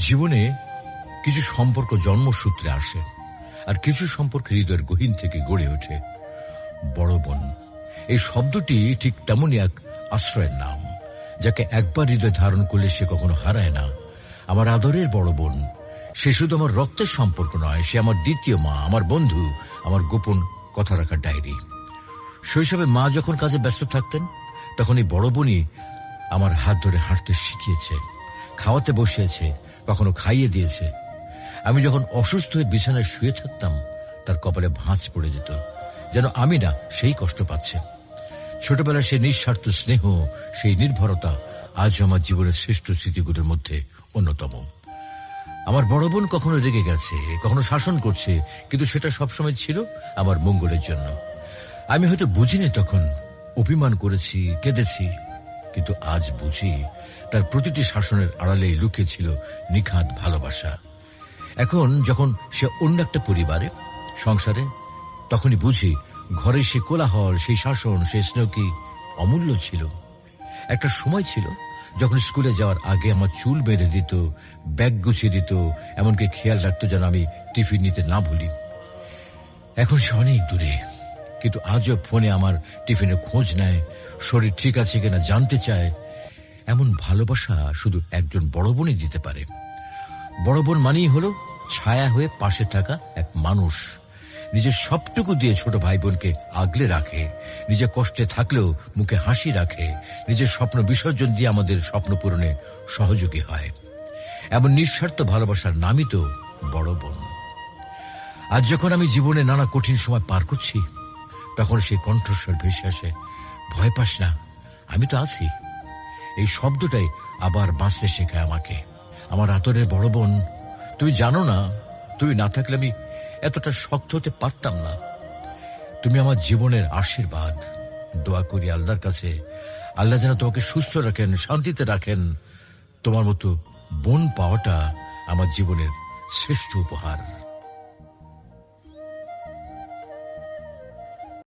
জীবনে কিছু সম্পর্ক জন্মসূত্রে আসে, আর কিছু সম্পর্ক হৃদয়ের গহীন থেকে গড়ে ওঠে। বড় বোন এই শব্দটি ঠিক তেমনই এক আশ্রয়ের নাম, যাকে একবার হৃদয় ধারণ করলে সে কখনো হারায় না। আমার আদরের বড় বোন, সে শুধু আমার রক্তের সম্পর্ক নয়, সে আমার দ্বিতীয় মা, আমার বন্ধু, আমার গোপন কথা রাখার ডায়েরি। শৈশবে মা যখন কাজে ব্যস্ত থাকতেন, তখন এই বড় বোনই আমার হাত ধরে হাঁটতে শিখিয়েছে, খাওয়াতে বসিয়েছে, কখনো খাইয়ে দিয়েছে। আমি যখন অসুস্থ হয়ে বিছানায় শুয়ে থাকতাম, তার কপালে ভাঁজ পড়ে যেত, যেন আমি না সেই কষ্ট পাচ্ছে। ছোটবেলায় সেই নিঃস্বার্থ স্নেহ, সেই নির্ভরতা আজ আমার জীবনের শ্রেষ্ঠ স্মৃতিগুলোর মধ্যে অন্যতম। আমার বড় বোন কখনো রেগে গেছে, কখনো শাসন করছে, কিন্তু সেটা সবসময় ছিল আমার মঙ্গলের জন্য। আমি হয়তো বুঝিনি তখন, অভিমান করেছি, কেঁদেছি, কিন্তু আজ বুঝি তার প্রতিটি শাসনের আড়ালেই লুকিয়ে ছিল নিখাদ ভালোবাসা। এখন যখন সে অন্য একটা পরিবারে, সংসারে, তখনই বুঝি ঘরে সে কোলাহল, সেই শাসন, সেই স্নেহ কি অমূল্য ছিল। একটা সময় ছিল যখন স্কুলে যাওয়ার আগে আমার চুল বেঁধে দিত, ব্যাগ গুছিয়ে দিত, এমনকি খেয়াল রাখতো যেন আমি টিফিন নিতে না ভুলি। এখন সে অনেক দূরে, কিন্তু আজও ফোনে আমার টিফিনের খোঁজ নেয়, শরীর ঠিক আছে কিনা জানতে চায়। এমন ভালোবাসা শুধু একজন বড় বোনই দিতে পারে। বড় বোন মানেই হলো ছায়া হয়ে পাশে থাকা এক মানুষ, নিজের সবটুকু দিয়ে ছোট ভাই বোনকে আগলে রাখে, নিজে কষ্টে থাকলেও মুখে হাসি রাখে, নিজের স্বপ্ন বিসর্জন দিয়ে আমাদের স্বপ্ন পূরণে সহযোগী হয়। এমন নিঃস্বার্থ ভালোবাসার নামই তো বড় বোন। আজ যখন আমি জীবনে নানা কঠিন সময় পার করছি, তখন সেই কণ্ঠস্বর ভেসে আসে, ভয় পাস না, আমি তো আছি। এই শব্দটাই আবার বাঁচতে শেখায় আমাকে। আমার আদরের বড় বোন, তুই জানো না, তুই না থাকলে আমি এতটা শক্ত হতে পারতাম না। তুমি আমার জীবনের আশীর্বাদ। দোয়া করি আল্লাহর কাছে, আল্লাহ যেন তোমাকে সুস্থ রাখেন, শান্তিতে রাখেন। তোমার মতো বোন পাওয়াটা আমার জীবনের শ্রেষ্ঠ উপহার।